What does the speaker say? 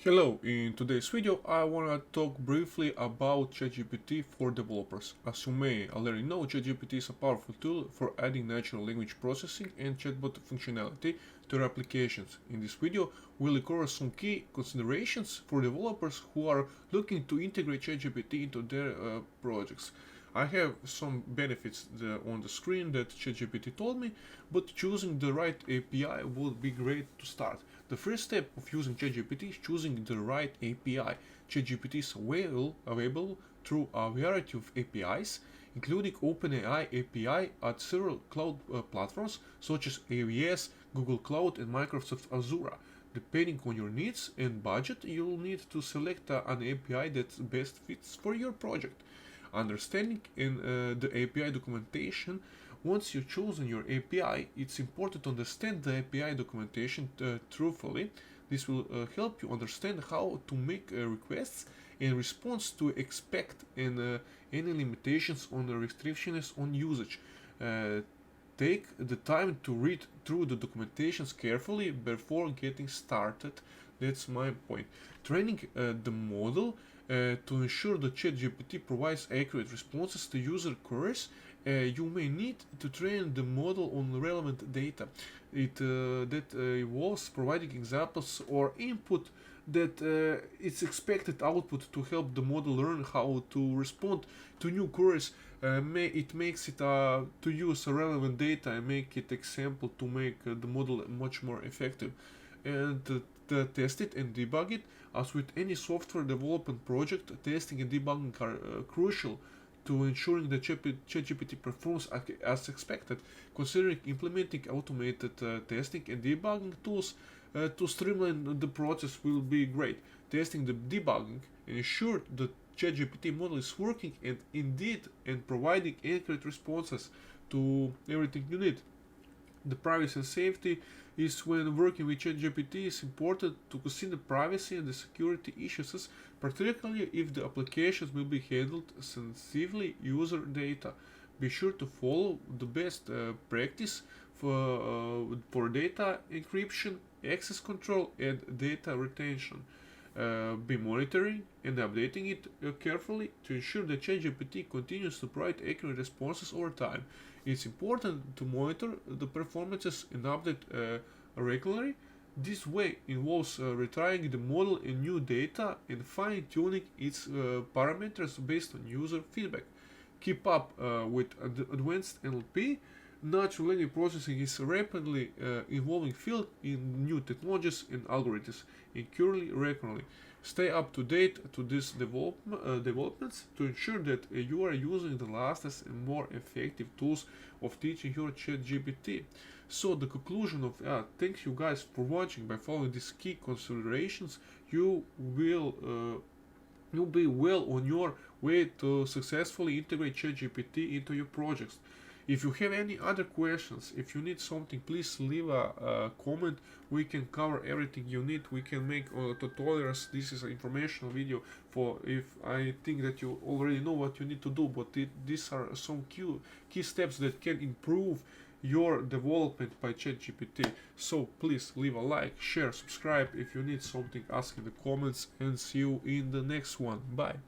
Hello, in today's video I want to talk briefly about ChatGPT for developers. As you may already know, ChatGPT is a powerful tool for adding natural language processing and chatbot functionality to your applications. In this video, we'll cover some key considerations for developers who are looking to integrate ChatGPT into their projects. I have some benefits on the screen that ChatGPT told me, but choosing the right API would be great to start. The first step of using ChatGPT is choosing the right API. ChatGPT is available through a variety of APIs, including OpenAI API at several cloud platforms such as AWS, Google Cloud, and Microsoft Azure. Depending on your needs and budget, you'll need to select an API that best fits for your project. Understanding in the API documentation. Once you've chosen your API, it's important to understand the API documentation truthfully. This will help you understand how to make requests in response to expect and any limitations on the restrictions on usage. Take the time to read through the documentations carefully before getting started. That's my point. Training the model to ensure that ChatGPT provides accurate responses to user queries. You may need to train the model on relevant data. That involves providing examples or input that its expected output to help the model learn how to respond to new queries. It makes it to use relevant data and make it example to make the model much more effective. And to test it and debug it. As with any software development project, testing and debugging are crucial to ensuring that ChatGPT performs as expected. Considering implementing automated testing and debugging tools to streamline the process will be great. Testing the debugging ensure that ChatGPT model is working and providing accurate responses to everything you need. The privacy and safety is when working with ChatGPT is important to consider privacy and the security issues, particularly if the applications will be handled sensitively user data. Be sure to follow the best practice for data encryption, access control, and data retention. Be monitoring and updating it carefully to ensure that ChatGPT continues to provide accurate responses over time. It's important to monitor the performances and update regularly. This way involves retrying the model in new data and fine-tuning its parameters based on user feedback. Keep up with advanced NLP. Natural language processing is a rapidly evolving field in new technologies and algorithms, incurably regularly. Stay up to date to these developments to ensure that you are using the latest and more effective tools of teaching your ChatGPT. So the conclusion of thanks you guys for watching. By following these key considerations, you'll be well on your way to successfully integrate ChatGPT into your projects. If you have any other questions, if you need something, please leave a comment. We can cover everything you need. We can make tutorials. This is an informational video for if I think that you already know what you need to do, but these are some key steps that can improve your development by ChatGPT. So please leave a like, share, subscribe. If you need something, ask in the comments, and see you in the next one. Bye.